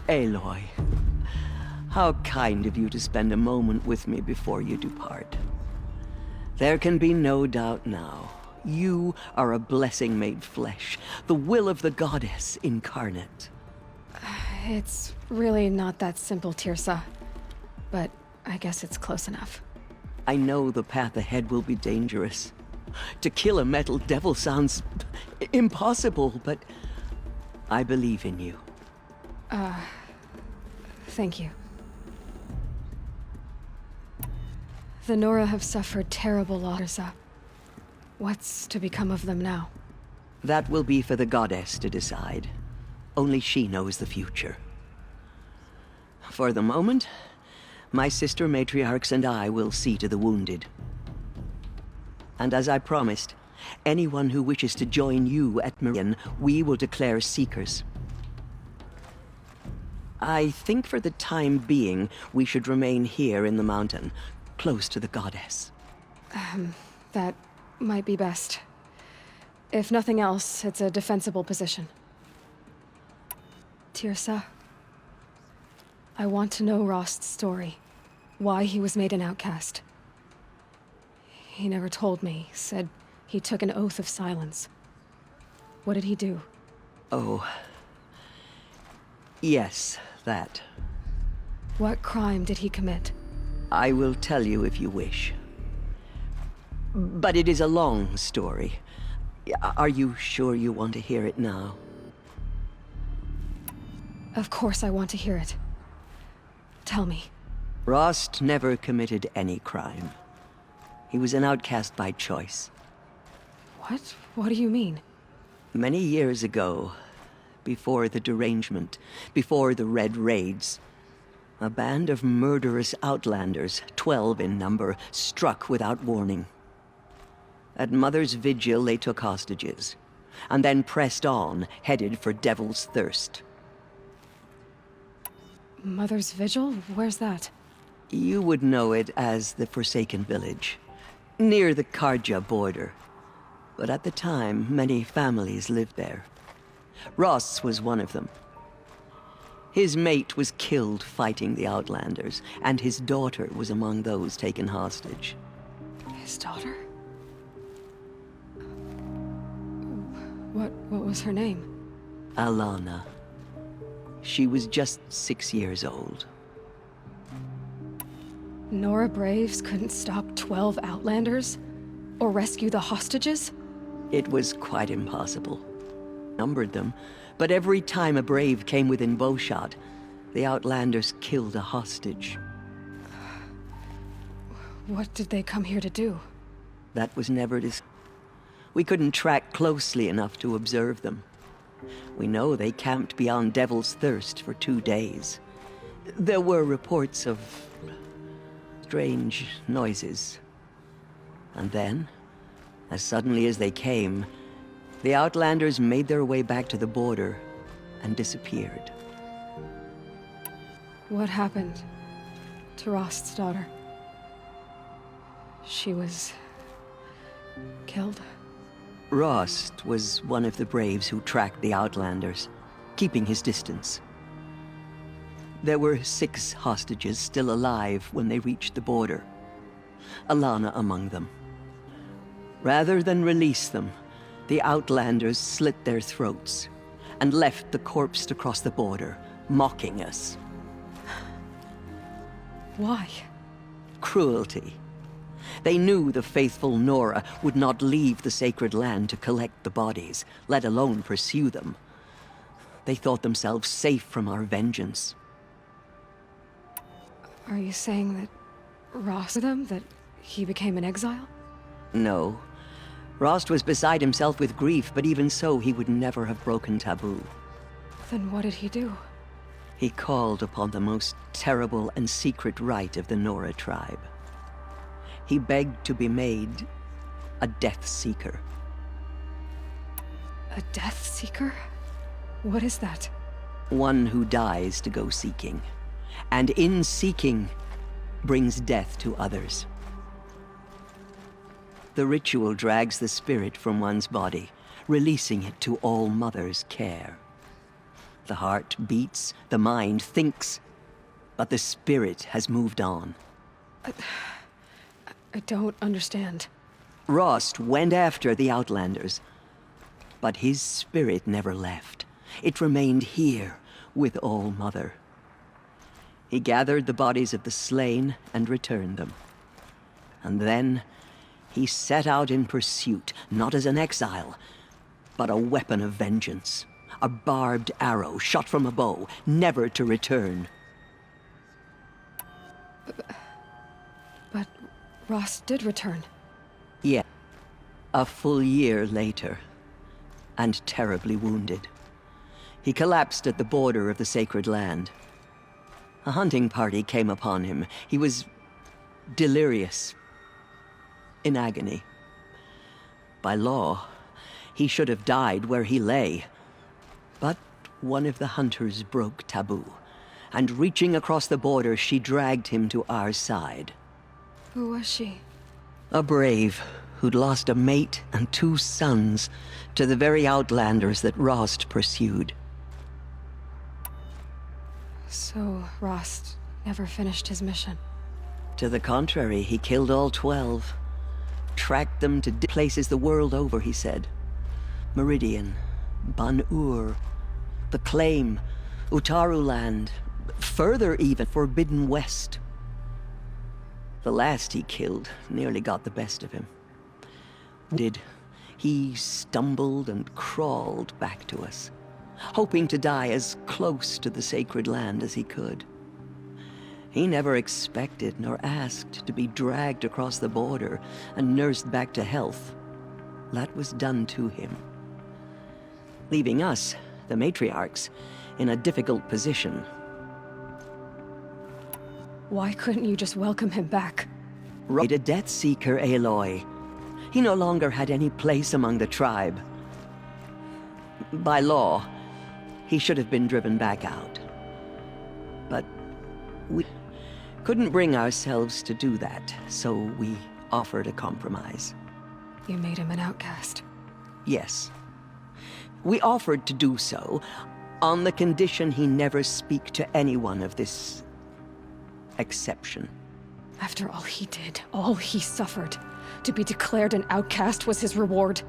Aloy, how kind of you to spend a moment with me before you depart. There can be no doubt now. You are a blessing made flesh, the will of the goddess incarnate. It's really not that simple, Tirsa. But I guess it's close enough. I know the path ahead will be dangerous. To kill a metal devil sounds impossible, but I believe in you. Thank you. The Nora have suffered terrible loss. What's to become of them now? That will be for the goddess to decide. Only she knows the future. For the moment, my sister matriarchs and I will see to the wounded. And as I promised, anyone who wishes to join you at Meridian, we will declare seekers. I think for the time being, we should remain here in the mountain, close to the goddess. That might be best. If nothing else, it's a defensible position. Tirsa, I want to know Rost's story. Why he was made an outcast. He never told me, said he took an oath of silence. What did he do? Oh. Yes, that. What crime did he commit? I will tell you if you wish. But it is a long story. Are you sure you want to hear it now? Of course I want to hear it. Tell me. Rost never committed any crime. He was an outcast by choice. What? What do you mean? Many years ago, before the derangement, before the Red Raids, a band of murderous outlanders, 12 in number, struck without warning. At Mother's Vigil, they took hostages, and then pressed on, headed for Devil's Thirst. Mother's Vigil? Where's that? You would know it as the Forsaken Village, near the Karja border. But at the time, many families lived there. Rost's was one of them. His mate was killed fighting the Outlanders, and his daughter was among those taken hostage. His daughter? What was her name? Alana. She was just 6 years old. Nora Braves couldn't stop 12 Outlanders? Or rescue the hostages? It was quite impossible. Numbered them, but every time a brave came within bowshot, the Outlanders killed a hostage. What did they come here to do? That was never discussed. We couldn't track closely enough to observe them. We know they camped beyond Devil's Thirst for 2 days. There were reports of strange noises. And then, as suddenly as they came, the Outlanders made their way back to the border and disappeared. What happened to Rost's daughter? She was killed? Rost was one of the braves who tracked the Outlanders, keeping his distance. There were 6 hostages still alive when they reached the border, Alana among them. Rather than release them, the Outlanders slit their throats and left the corpse to cross the border, mocking us. Why? Cruelty. They knew the faithful Nora would not leave the sacred land to collect the bodies, let alone pursue them. They thought themselves safe from our vengeance. Are you saying that Rost them, that he became an exile? No. Rost was beside himself with grief, but even so, he would never have broken taboo. Then what did he do? He called upon the most terrible and secret rite of the Nora tribe. He begged to be made a Death Seeker. A Death Seeker? What is that? One who dies to go seeking, and in seeking, brings death to others. The ritual drags the spirit from one's body, releasing it to All Mother's care. The heart beats, the mind thinks, but the spirit has moved on. I don't understand. Rost went after the Outlanders, but his spirit never left. It remained here with All-Mother. He gathered the bodies of the slain and returned them. And then he set out in pursuit, not as an exile, but a weapon of vengeance. A barbed arrow shot from a bow, never to return. But Rost did return. Yeah, a full year later, and terribly wounded. He collapsed at the border of the sacred land. A hunting party came upon him. He was delirious, in agony. By law, he should have died where he lay. But one of the hunters broke taboo, and reaching across the border, she dragged him to our side. Who was she? A brave who'd lost a mate and 2 sons to the very Outlanders that Rost pursued. So Rost never finished his mission. To the contrary, he killed all 12. Tracked them to places the world over, he said. Meridian, Ban-Ur, the Claim, Utaru Land, further even, Forbidden West. The last he killed nearly got the best of him. He stumbled and crawled back to us, hoping to die as close to the sacred land as he could. He never expected nor asked to be dragged across the border and nursed back to health. That was done to him, leaving us, the matriarchs, in a difficult position. Why couldn't you just welcome him back? A death seeker, Aloy. He no longer had any place among the tribe. By law, he should have been driven back out. But we couldn't bring ourselves to do that, so we offered a compromise. You made him an outcast. Yes. We offered to do so on the condition he never speak to anyone of this exception. After all he did, all he suffered, to be declared an outcast was his reward.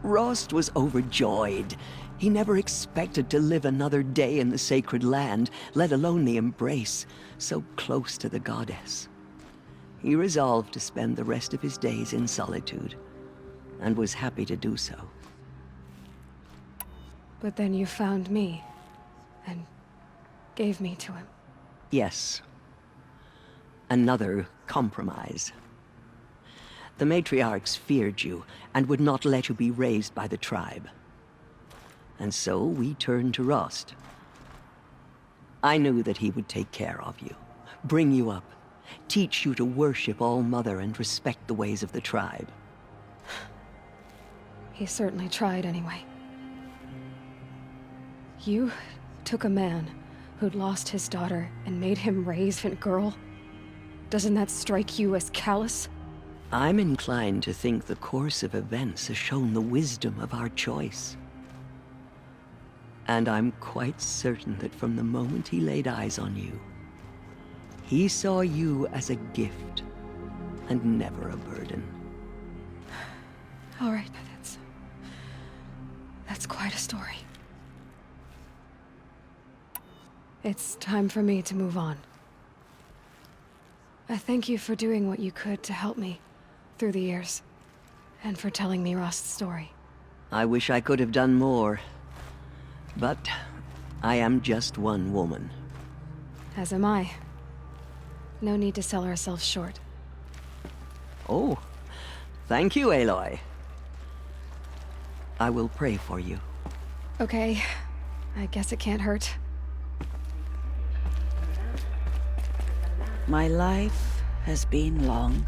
Rost was overjoyed. He never expected to live another day in the sacred land, let alone the embrace, so close to the goddess. He resolved to spend the rest of his days in solitude, and was happy to do so. But then you found me, and gave me to him. Yes. Another compromise. The matriarchs feared you, and would not let you be raised by the tribe. And so we turned to Rost. I knew that he would take care of you, bring you up, teach you to worship All-Mother and respect the ways of the tribe. He certainly tried anyway. You took a man who'd lost his daughter and made him raise an infant girl? Doesn't that strike you as callous? I'm inclined to think the course of events has shown the wisdom of our choice. And I'm quite certain that from the moment he laid eyes on you, he saw you as a gift, and never a burden. All right, that's quite a story. It's time for me to move on. I thank you for doing what you could to help me through the years, and for telling me Rost's story. I wish I could have done more, but I am just one woman. As am I. No need to sell ourselves short. Oh, thank you, Aloy. I will pray for you. Okay, I guess it can't hurt. My life has been long,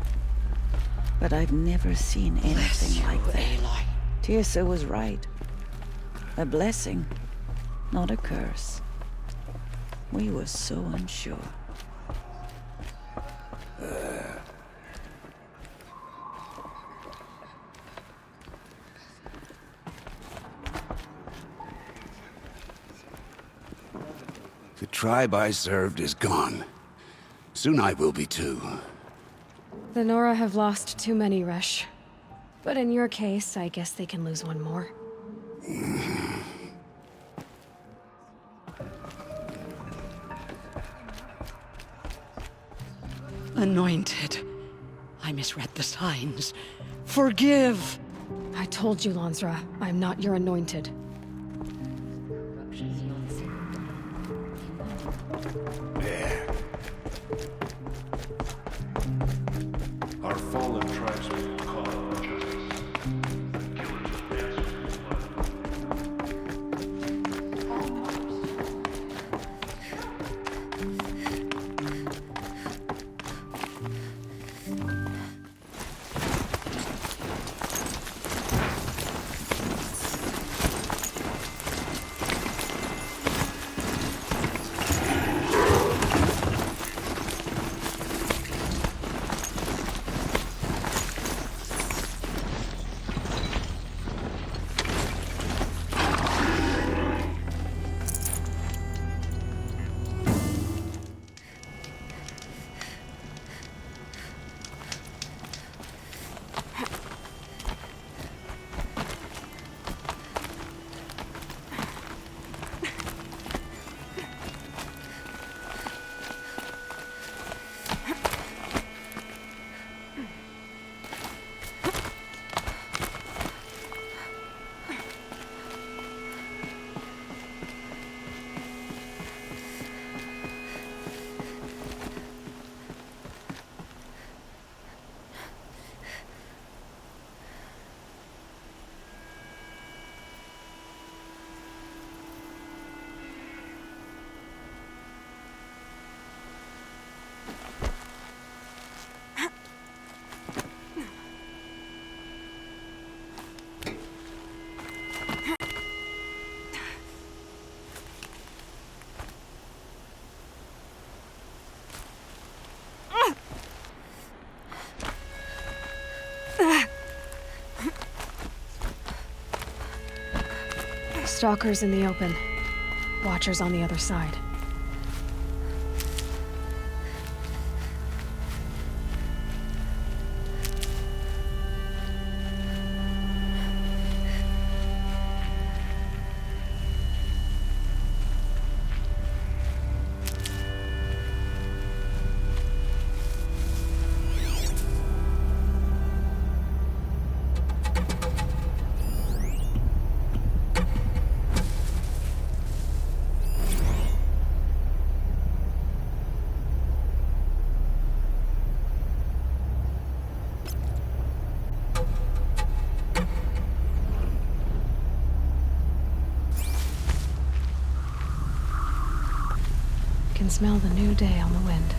but I've never seen anything like that. Aloy. Tirsa was right. A blessing, not a curse. We were so unsure. tribe I served is gone. Soon I will be too. The Nora have lost too many, Resh. But in your case, I guess they can lose one more. Anointed. I misread the signs. Forgive! I told you, Lansra, I'm not your anointed. There. Our fallen tribesmen will call on justice. The killers of answer blood. Stalkers in the open. Watchers on the other side. Can smell the new day on the wind.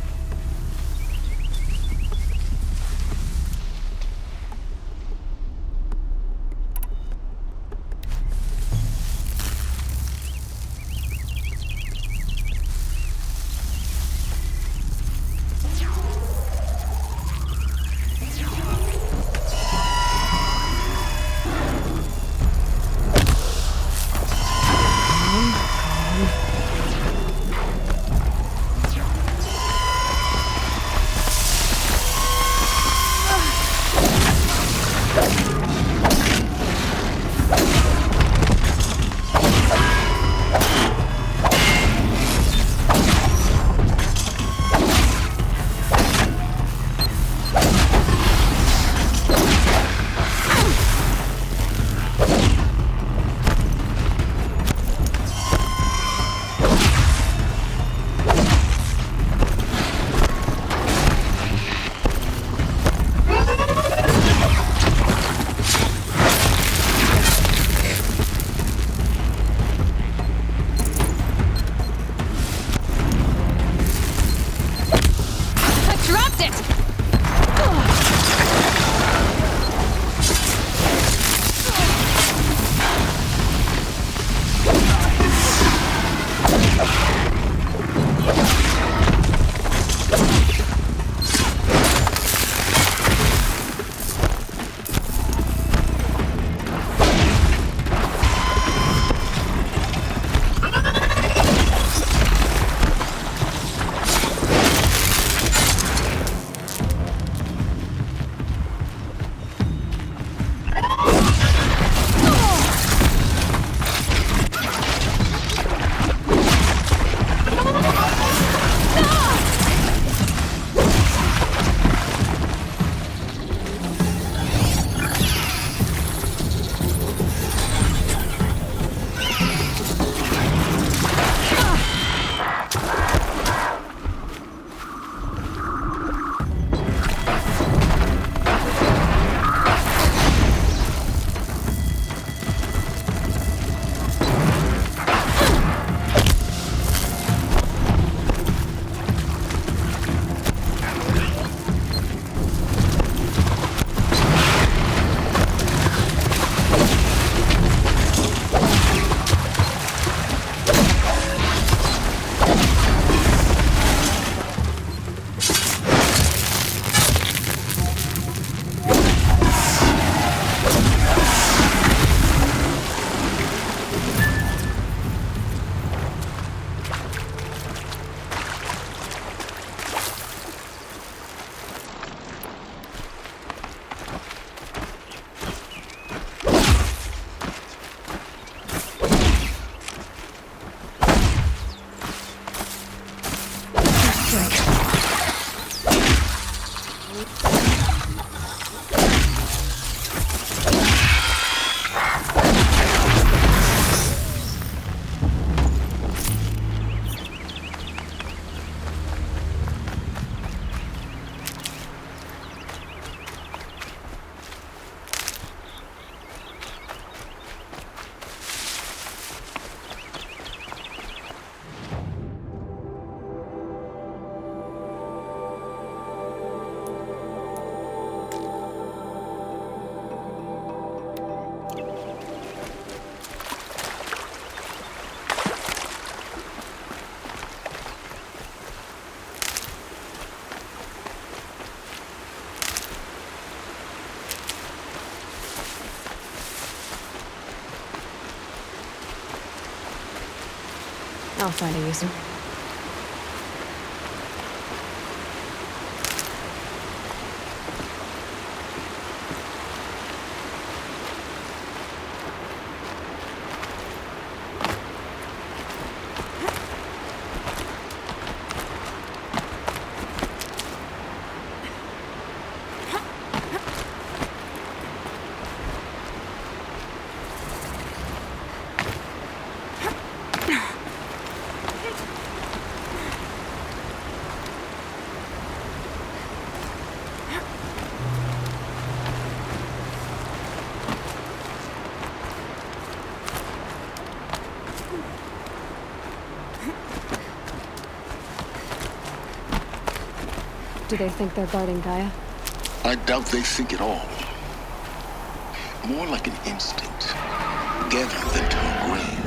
I'll find a user. Do they think they're guarding Gaia? I doubt they think at all. More like an instinct, gathering them to a grave.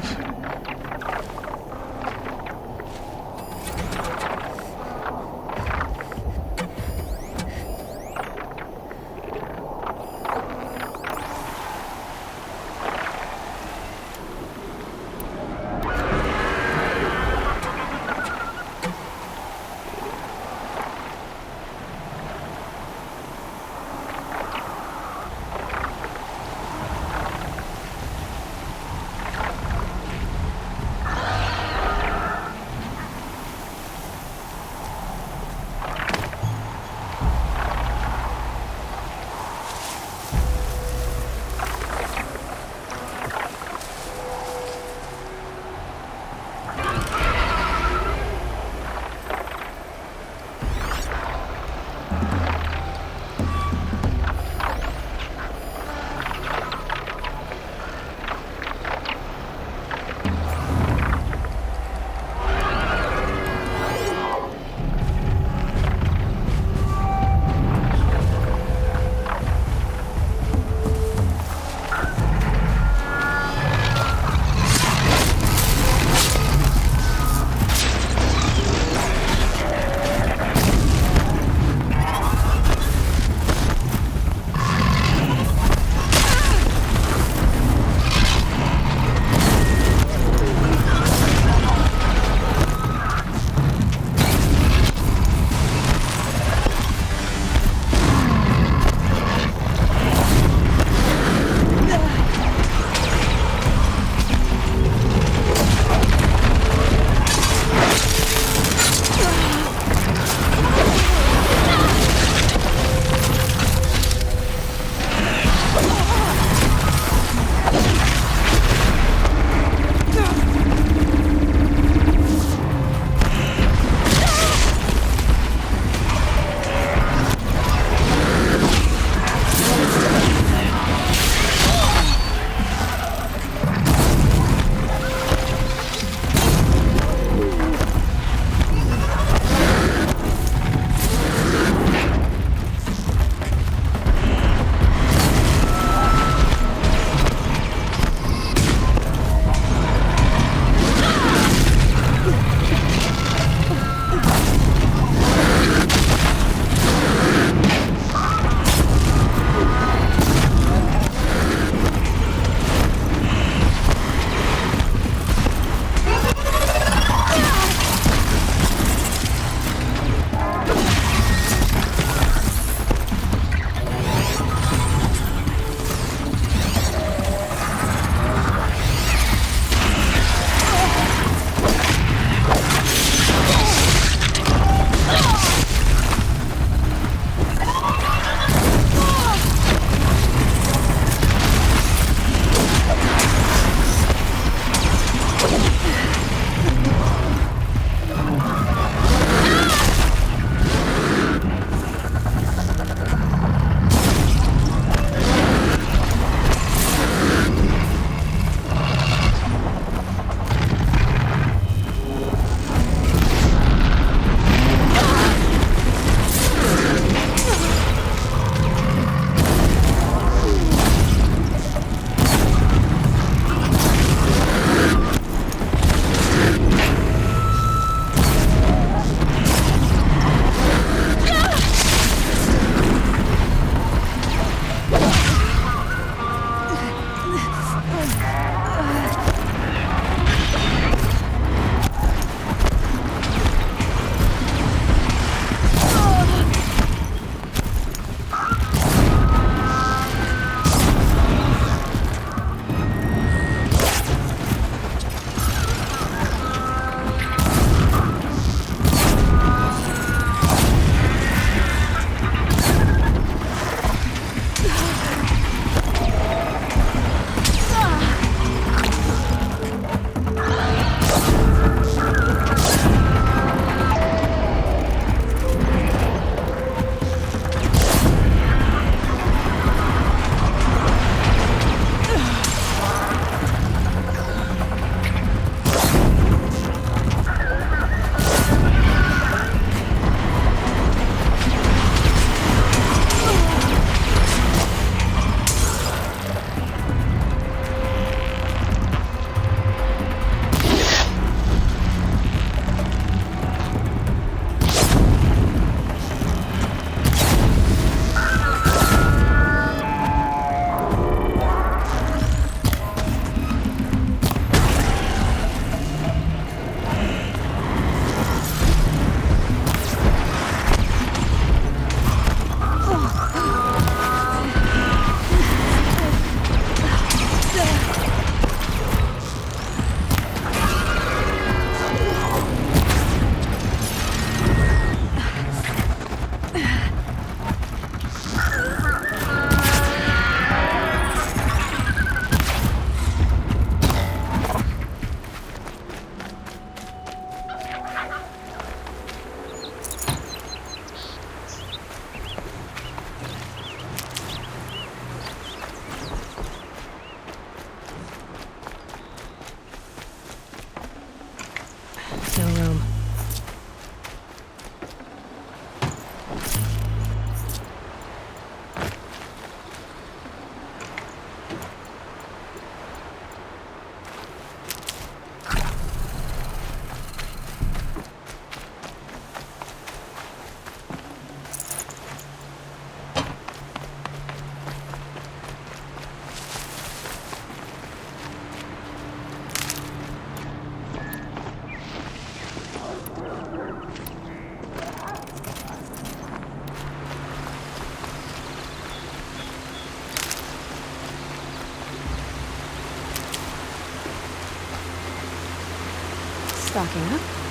stocking up.